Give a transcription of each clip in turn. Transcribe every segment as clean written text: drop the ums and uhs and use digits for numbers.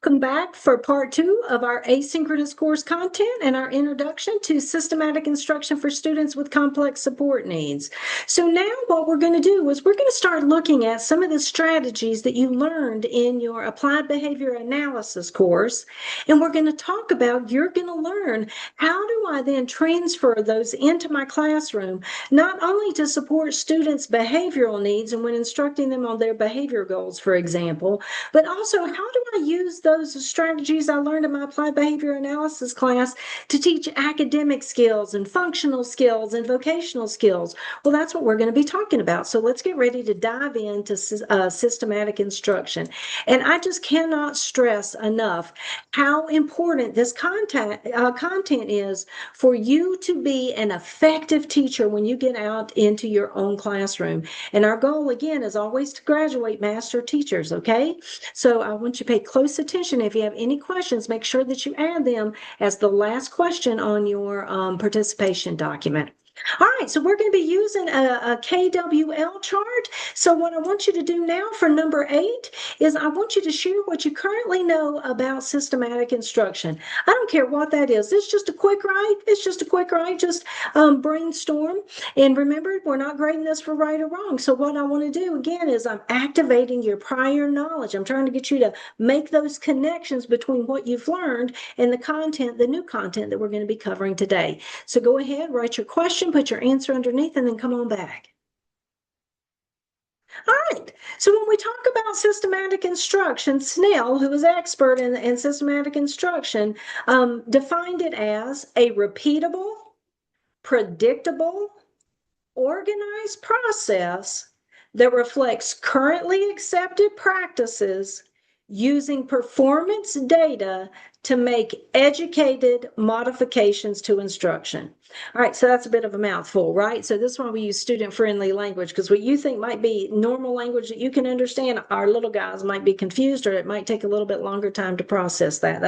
Welcome back for part 2 of our asynchronous course content and our introduction to systematic instruction for students with complex support needs. So now what we're going to do is we're going to start looking at some of the strategies that you learned in your applied behavior analysis course. And we're going to talk about, you're going to learn, how do I then transfer those into my classroom, not only to support students' behavioral needs and when instructing them on their behavior goals, for example, but also how do I use those strategies I learned in my applied behavior analysis class to teach academic skills and functional skills and vocational skills? Well, that's what we're going to be talking about. So let's get ready to dive into systematic instruction. And I just cannot stress enough how important this content is for you to be an effective teacher when you get out into your own classroom. And our goal, again, is always to graduate master teachers, okay? So I want you to pay close attention. If you have any questions, make sure that you add them as the last question on your participation document. All right, so we're going to be using a KWL chart. So what I want you to do now for number 8 is I want you to share what you currently know about systematic instruction. I don't care what that is. It's just a quick write. It's just a quick write. Just brainstorm. And remember, we're not grading this for right or wrong. So what I want to do, again, is I'm activating your prior knowledge. I'm trying to get you to make those connections between what you've learned and the content, the new content that we're going to be covering today. So go ahead, write your question, put your answer underneath, and then come on back. All right, so when we talk about systematic instruction, Snell, who is expert in systematic instruction, defined it as a repeatable, predictable, organized process that reflects currently accepted practices using performance data to make educated modifications to instruction. All right, so that's a bit of a mouthful, right? So this is why we use student-friendly language, because what you think might be normal language that you can understand, our little guys might be confused, or it might take a little bit longer time to process that.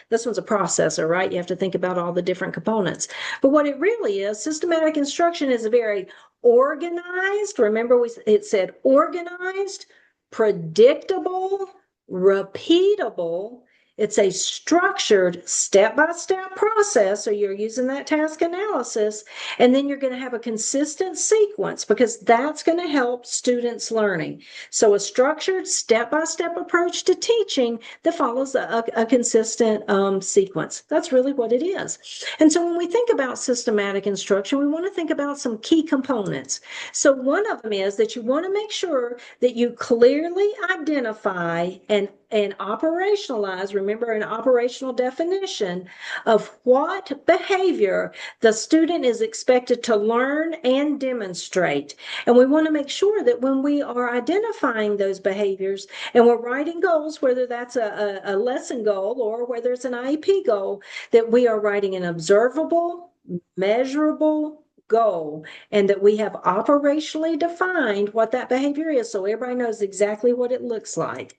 This one's a processor, right? You have to think about all the different components. But what it really is, systematic instruction is a very organized, remember it said organized, predictable, repeatable. It's a structured step-by-step process. So you're using that task analysis, and then you're going to have a consistent sequence because that's going to help students' learning. So a structured step-by-step approach to teaching that follows a consistent sequence. That's really what it is. And so when we think about systematic instruction, we want to think about some key components. So one of them is that you want to make sure that you clearly identify and operationalize, remember an operational definition of what behavior the student is expected to learn and demonstrate. And we want to make sure that when we are identifying those behaviors and we're writing goals, whether that's a lesson goal or whether it's an IEP goal, that we are writing an observable, measurable goal, and that we have operationally defined what that behavior is so everybody knows exactly what it looks like.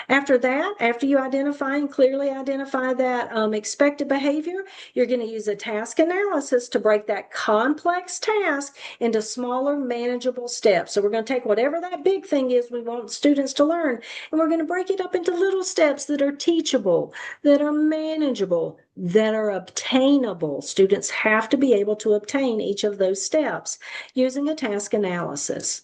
After that, after you identify and clearly identify that expected behavior, you're going to use a task analysis to break that complex task into smaller, manageable steps. So we're going to take whatever that big thing is we want students to learn, and we're going to break it up into little steps that are teachable, that are manageable, that are obtainable. Students have to be able to obtain each of those steps using a task analysis.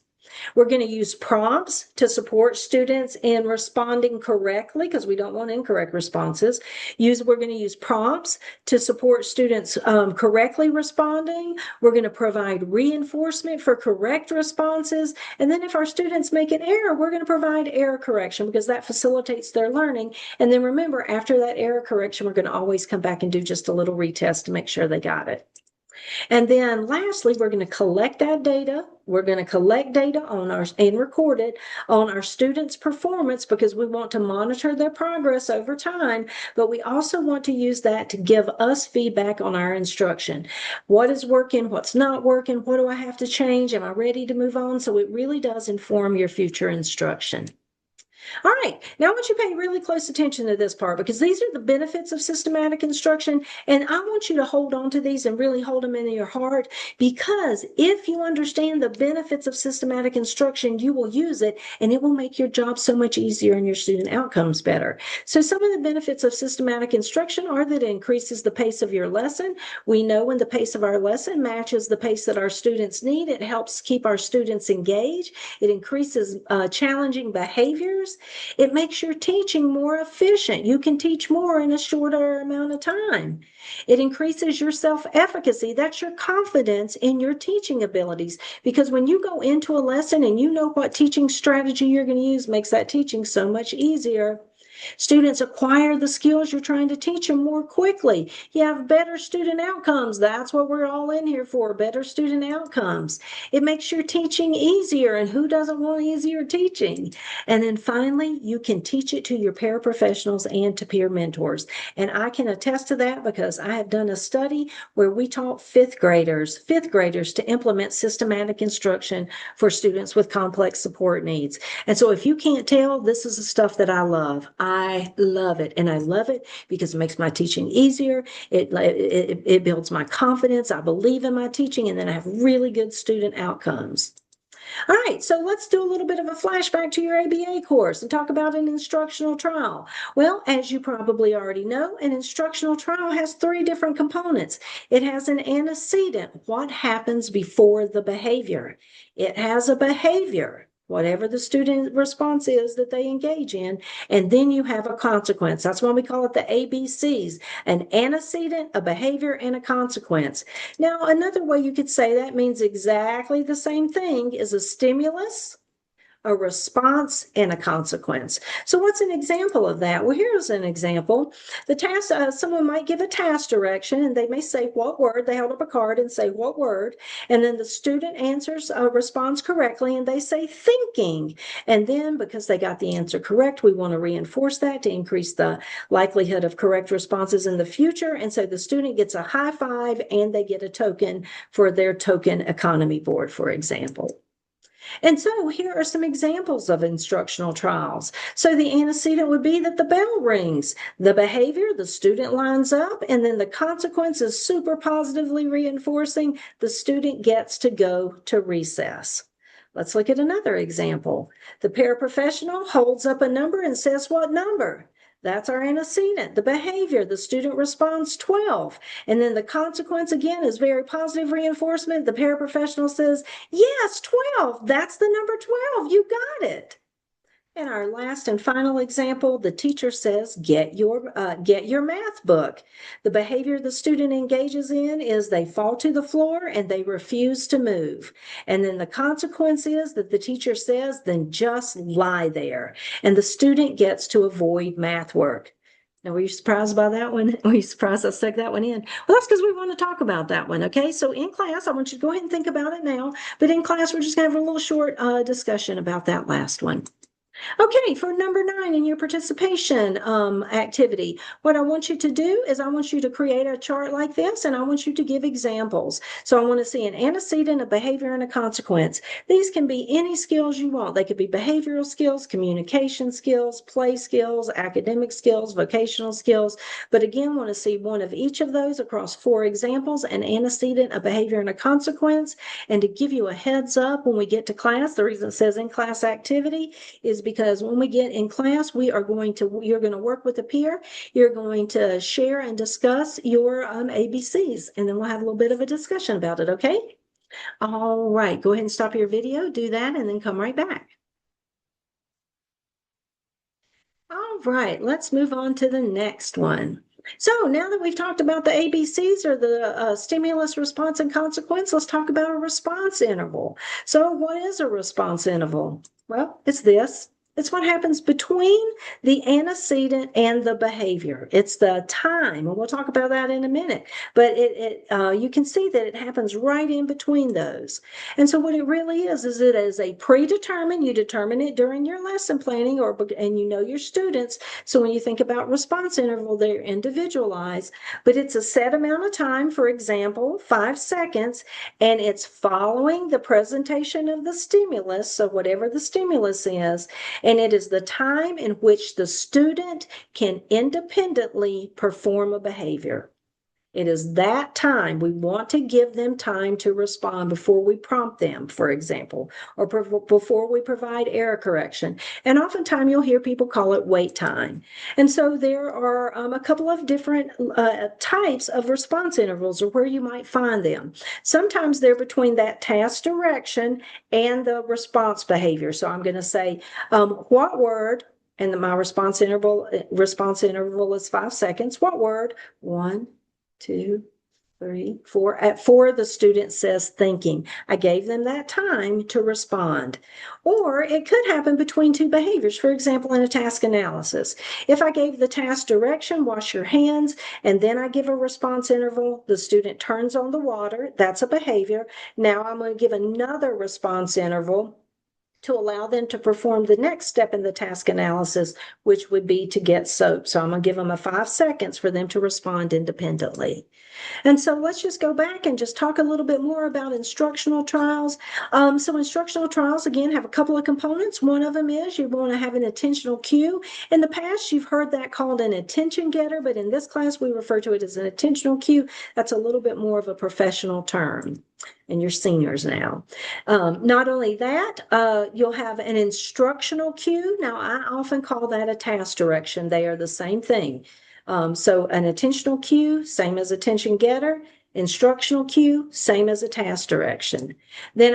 We're going to use prompts to support students in responding correctly because we don't want incorrect responses. We're going to use prompts to support students correctly responding. We're going to provide reinforcement for correct responses. And then if our students make an error, we're going to provide error correction because that facilitates their learning. And then remember, after that error correction, we're going to always come back and do just a little retest to make sure they got it. And then lastly, we're going to collect that data. We're going to collect data and record it on our students' performance because we want to monitor their progress over time, but we also want to use that to give us feedback on our instruction. What is working? What's not working? What do I have to change? Am I ready to move on? So it really does inform your future instruction. All right, now I want you to pay really close attention to this part because these are the benefits of systematic instruction. And I want you to hold on to these and really hold them in your heart because if you understand the benefits of systematic instruction, you will use it and it will make your job so much easier and your student outcomes better. So, some of the benefits of systematic instruction are that it increases the pace of your lesson. We know when the pace of our lesson matches the pace that our students need, it helps keep our students engaged. It increases challenging behaviors. It makes your teaching more efficient. You can teach more in a shorter amount of time. It increases your self-efficacy. That's your confidence in your teaching abilities. Because when you go into a lesson and you know what teaching strategy you're going to use, makes that teaching so much easier. Students acquire the skills you're trying to teach them more quickly. You have better student outcomes. That's what we're all in here for, better student outcomes. It makes your teaching easier, and who doesn't want easier teaching? And then finally, you can teach it to your paraprofessionals and to peer mentors. And I can attest to that because I have done a study where we taught fifth graders to implement systematic instruction for students with complex support needs. And so if you can't tell, this is the stuff that I love. I love it. And I love it because it makes my teaching easier. It builds my confidence. I believe in my teaching, and then I have really good student outcomes. All right, so let's do a little bit of a flashback to your ABA course and talk about an instructional trial. Well, as you probably already know, an instructional trial has three different components. It has an antecedent, what happens before the behavior. It has a behavior, whatever the student response is that they engage in, and then you have a consequence. That's why we call it the ABCs, an antecedent, a behavior, and a consequence. Now, another way you could say that means exactly the same thing is a stimulus, a response, and a consequence. So what's an example of that? Well, here's an example. The task, someone might give a task direction and they may say what word. They hold up a card and say what word, and then the student answers, responds correctly, and they say thinking. And then because they got the answer correct, we want to reinforce that to increase the likelihood of correct responses in the future. And so the student gets a high five and they get a token for their token economy board, for example. And so here are some examples of instructional trials. So the antecedent would be that the bell rings, the behavior, the student lines up, and then the consequence is super positively reinforcing the student gets to go to recess. Let's look at another example. The paraprofessional holds up a number and says what number? That's our antecedent. The behavior, the student responds 12. And then the consequence, again, is very positive reinforcement. The paraprofessional says, yes, 12. That's the number 12. You got it. And our last and final example, the teacher says, get your math book. The behavior the student engages in is they fall to the floor and they refuse to move. And then the consequence is that the teacher says, then just lie there. And the student gets to avoid math work. Now, were you surprised by that one? Were you surprised I stuck that one in? Well, that's because we want to talk about that one, okay? So in class, I want you to go ahead and think about it now. But in class, we're just going to have a little short discussion about that last one. Okay, for number 9 in your participation activity, what I want you to do is I want you to create a chart like this and I want you to give examples. So I want to see an antecedent, a behavior, and a consequence. These can be any skills you want. They could be behavioral skills, communication skills, play skills, academic skills, vocational skills. But again, want to see one of each of those across 4 examples, an antecedent, a behavior, and a consequence. And to give you a heads up when we get to class, the reason it says in class activity is because when we get in class, you're going to work with a peer. You're going to share and discuss your ABCs, and then we'll have a little bit of a discussion about it, okay? All right, go ahead and stop your video, do that, and then come right back. All right, let's move on to the next one. So now that we've talked about the ABCs or the stimulus, response, and consequence, let's talk about a response interval. So what is a response interval? Well, it's this. It's what happens between the antecedent and the behavior. It's the time, and we'll talk about that in a minute. But you can see that it happens right in between those. And so what it really is it is a predetermined, you determine it during your lesson planning and you know your students. So when you think about response interval, they're individualized, but it's a set amount of time, for example, 5 seconds, and it's following the presentation of the stimulus, so whatever the stimulus is, and it is the time in which the student can independently perform a behavior. It is that time. We want to give them time to respond before we prompt them, for example, or before we provide error correction. And oftentimes you'll hear people call it wait time. And so there are a couple of different types of response intervals or where you might find them. Sometimes they're between that task direction and the response behavior. So I'm going to say, what word, and my response interval is 5 seconds. What word? 1, 2, 3, 4. At 4, the student says thinking. I gave them that time to respond. Or it could happen between two behaviors. For example, in a task analysis, if I gave the task direction, wash your hands, and then I give a response interval, the student turns on the water. That's a behavior. Now I'm going to give another response interval to allow them to perform the next step in the task analysis, which would be to get soap. So I'm going to give them 5 seconds for them to respond independently. And so let's just go back and just talk a little bit more about instructional trials. So instructional trials, again, have a couple of components. One of them is you want to have an attentional cue. In the past, you've heard that called an attention getter, but in this class, we refer to it as an attentional cue. That's a little bit more of a professional term. And you're seniors now. Not only that, you'll have an instructional cue. Now, I often call that a task direction. They are the same thing. So an attentional cue, same as attention getter. Instructional cue, same as a task direction. Then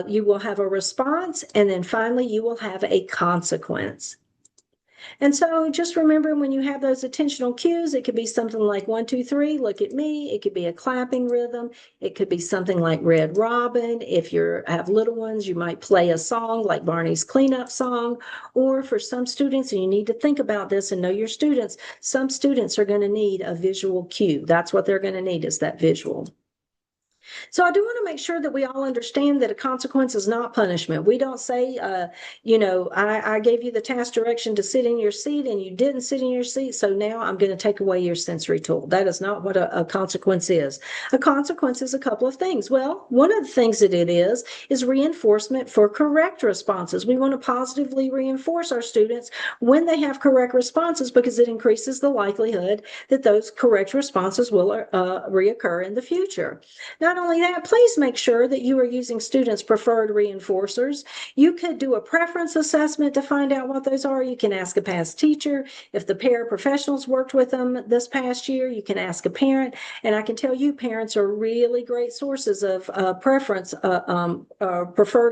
you will have a response, and then finally you will have a consequence. And so just remember, when you have those attentional cues, it could be something like 1, 2, 3, look at me. It could be a clapping rhythm. It could be something like Red Robin. If you have little ones, you might play a song like Barney's Cleanup Song. Or for some students, and you need to think about this and know your students, some students are going to need a visual cue. That's what they're going to need, is that visual. So I do want to make sure that we all understand that a consequence is not punishment. We don't say, I gave you the task direction to sit in your seat and you didn't sit in your seat, so now I'm going to take away your sensory tool. That is not what a consequence is. A consequence is a couple of things. Well, one of the things that it is reinforcement for correct responses. We want to positively reinforce our students when they have correct responses, because it increases the likelihood that those correct responses will reoccur in the future. Not only that, please make sure that you are using students' preferred reinforcers. You could do a preference assessment to find out what those are. You can ask a past teacher. If the paraprofessionals worked with them this past year, you can ask a parent. And I can tell you, parents are really great sources of preferred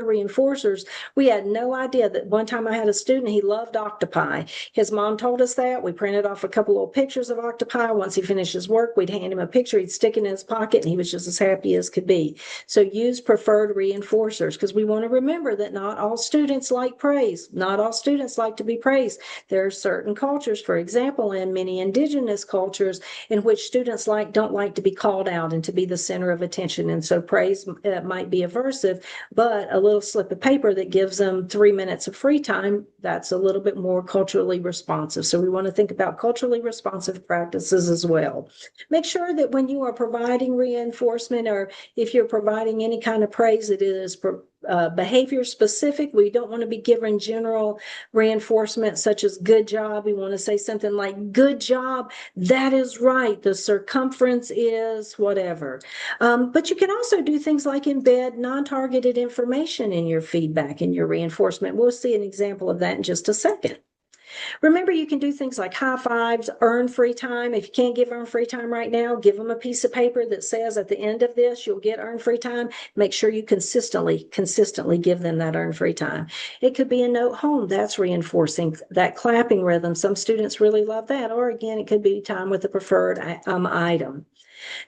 reinforcers. We had no idea that one time I had a student, he loved octopi. His mom told us that. We printed off a couple of pictures of octopi. Once he finished his work, we'd hand him a picture. He'd stick it in his pocket, and he was just as happy as could be. So use preferred reinforcers, because we want to remember that not all students like praise. Not all students like to be praised. There are certain cultures, for example, in many indigenous cultures, in which students don't like to be called out and to be the center of attention. And so praise might be aversive, but a little slip of paper that gives them 3 minutes of free time, that's a little bit more culturally responsive. So we want to think about culturally responsive practices as well. Make sure that when you are providing reinforcement, or if you're providing any kind of praise, it is behavior specific. We don't want to be giving general reinforcement such as good job. We want to say something like, good job, that is right, the circumference is whatever. But you can also do things like embed non-targeted information in your feedback and your reinforcement. We'll see an example of that in just a second. Remember, you can do things like high fives, earn free time. If you can't give earn free time right now, give them a piece of paper that says at the end of this, you'll get earn free time. Make sure you consistently give them that earn free time. It could be a note home. That's reinforcing that clapping rhythm. Some students really love that. Or again, it could be time with the preferred item.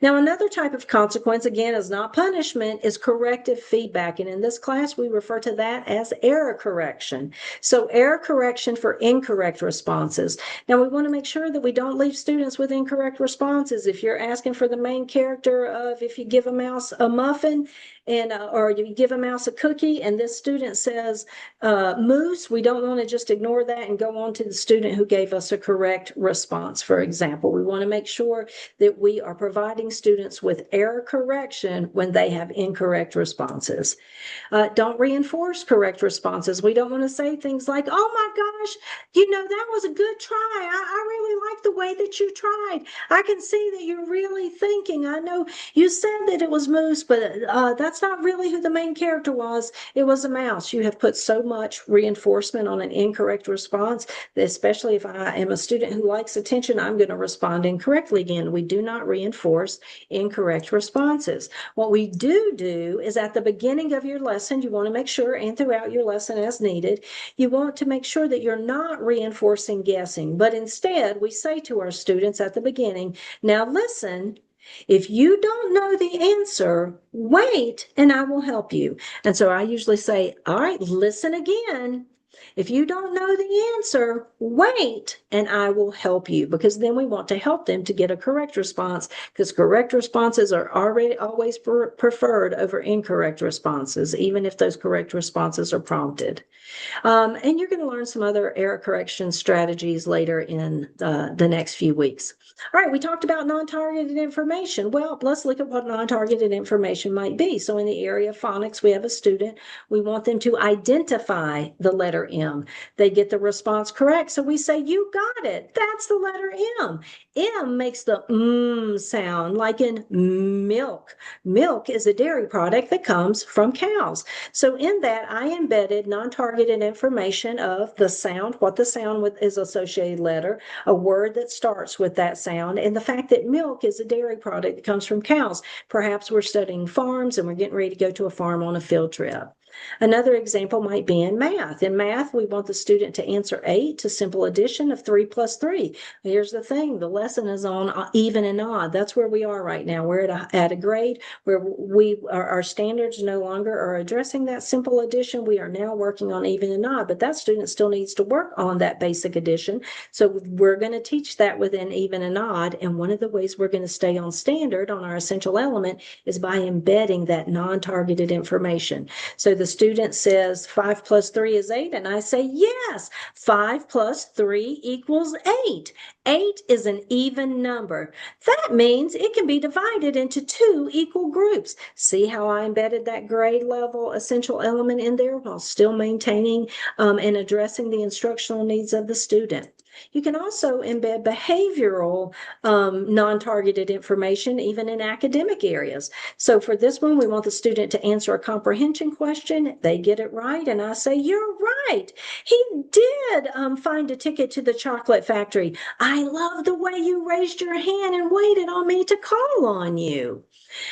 Now, another type of consequence, again, is not punishment, is corrective feedback. And in this class, we refer to that as error correction. So error correction for incorrect responses. Now, we want to make sure that we don't leave students with incorrect responses. If you're asking for the main character of, if you give a mouse a muffin, or you give a mouse a cookie, and this student says moose, we don't want to just ignore that and go on to the student who gave us a correct response, for example. We want to make sure that we are providing providing students with error correction when they have incorrect responses. Don't reinforce correct responses. We don't want to say things like, oh my gosh, that was a good try. I really like the way that you tried. I can see that you're really thinking. I know you said that it was Moose, but that's not really who the main character was. It was a mouse. You have put so much reinforcement on an incorrect response, especially if I am a student who likes attention, I'm going to respond incorrectly again. We do not reinforce incorrect responses. What we do is at the beginning of your lesson, you want to make sure, and throughout your lesson as needed, you want to make sure that you're not reinforcing guessing, but instead we say to our students at the beginning, now listen, if you don't know the answer, wait and I will help you. And so I usually say, all right, listen again. If you don't know the answer, wait and I will help you, because then we want to help them to get a correct response, because correct responses are always preferred over incorrect responses, even if those correct responses are prompted. And you're going to learn some other error correction strategies later in the next few weeks. All right, we talked about non-targeted information. Well, let's look at what non-targeted information might be. So in the area of phonics, we have a student. We want them to identify the letter M. They get the response correct. So we say, you got it. That's the letter M. M makes the sound, like in milk. Milk is a dairy product that comes from cows. So in that, I embedded non-targeted information of the sound, what the sound with is associated letter, a word that starts with that sound, and the fact that milk is a dairy product that comes from cows. Perhaps we're studying farms and we're getting ready to go to a farm on a field trip. Another example might be in math. In math, we want the student to answer 8 to simple addition of 3 plus 3. Here's the thing, the lesson is on even and odd. That's where we are right now. We're at a grade where our standards no longer are addressing that simple addition. We are now working on even and odd, but that student still needs to work on that basic addition. So we're going to teach that within even and odd. And one of the ways we're going to stay on standard on our essential element is by embedding that non-targeted information. So the student says 5 plus 3 is 8, and I say, yes, 5 plus 3 equals 8. 8 is an even number. That means it can be divided into 2 equal groups. See how I embedded that grade level essential element in there while still maintaining and addressing the instructional needs of the student. You can also embed behavioral non-targeted information even in academic areas. So for this one, we want the student to answer a comprehension question. They get it right, and I say, you're right. He did find a ticket to the chocolate factory. I love the way you raised your hand and waited on me to call on you.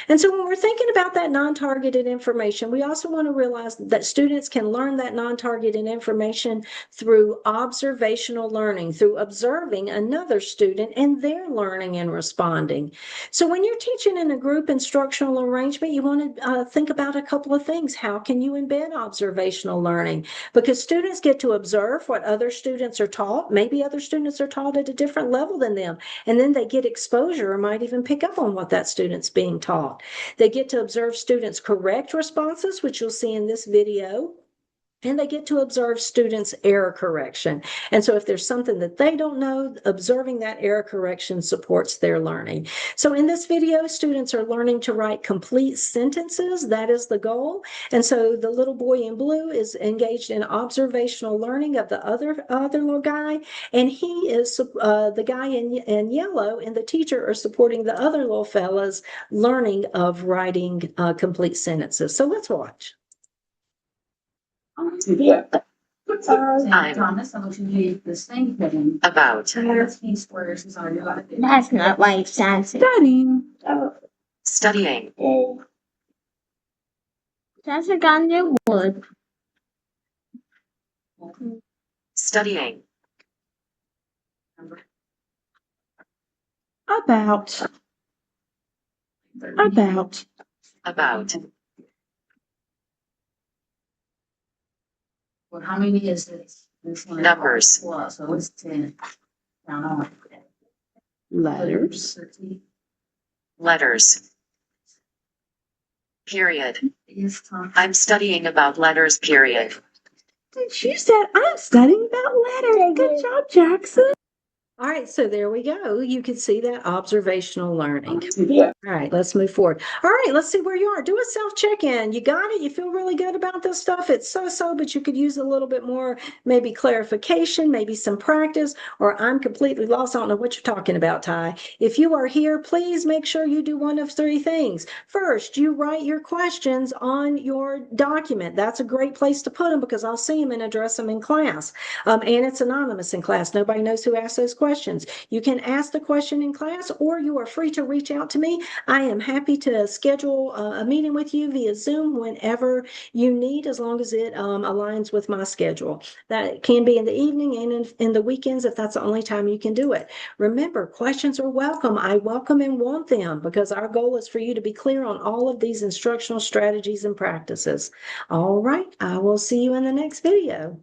And so when we're thinking about that non-targeted information, we also want to realize that students can learn that non-targeted information through observational learning, through observing another student and their learning and responding. So when you're teaching in a group instructional arrangement, you want to think about a couple of things. How can you embed observational learning? Because students get to observe what other students are taught. Maybe other students are taught at a different level than them, and then they get exposure or might even pick up on what that student's being taught. They get to observe students' correct responses, which you'll see in this video, and they get to observe students' error correction. And so if there's something that they don't know, observing that error correction supports their learning. So in this video, students are learning to write complete sentences. That is the goal. And so the little boy in blue is engaged in observational learning of the other little guy, and he is the guy in yellow and the teacher are supporting the other little fella's learning of writing complete sentences. So let's watch. Yeah. Thomas, I want you to read this thing About. That's not why it sounds studying. Studying. That's a gun new wood. Studying. About. About. Well, how many is this? This one. Numbers. Well, so it's 10. Letters. Letters. Period. Yes, Tom. I'm studying about letters, period. She said, I'm studying about letters. Good job, Jackson. All right, so there we go. You can see that observational learning. All right, let's move forward. All right, let's see where you are. Do a self check-in. You got it? You feel really good about this stuff? It's so, but you could use a little bit more, maybe clarification, maybe some practice, or I'm completely lost. I don't know what you're talking about, Ty. If you are here, please make sure you do one of three things. First, you write your questions on your document. That's a great place to put them because I'll see them and address them in class. And it's anonymous in class. Nobody knows who asked those questions. You can ask the question in class, or you are free to reach out to me. I am happy to schedule a meeting with you via Zoom whenever you need, as long as it aligns with my schedule. That can be in the evening and in the weekends if that's the only time you can do it. Remember, questions are welcome. I welcome and want them because our goal is for you to be clear on all of these instructional strategies and practices. All right, I will see you in the next video.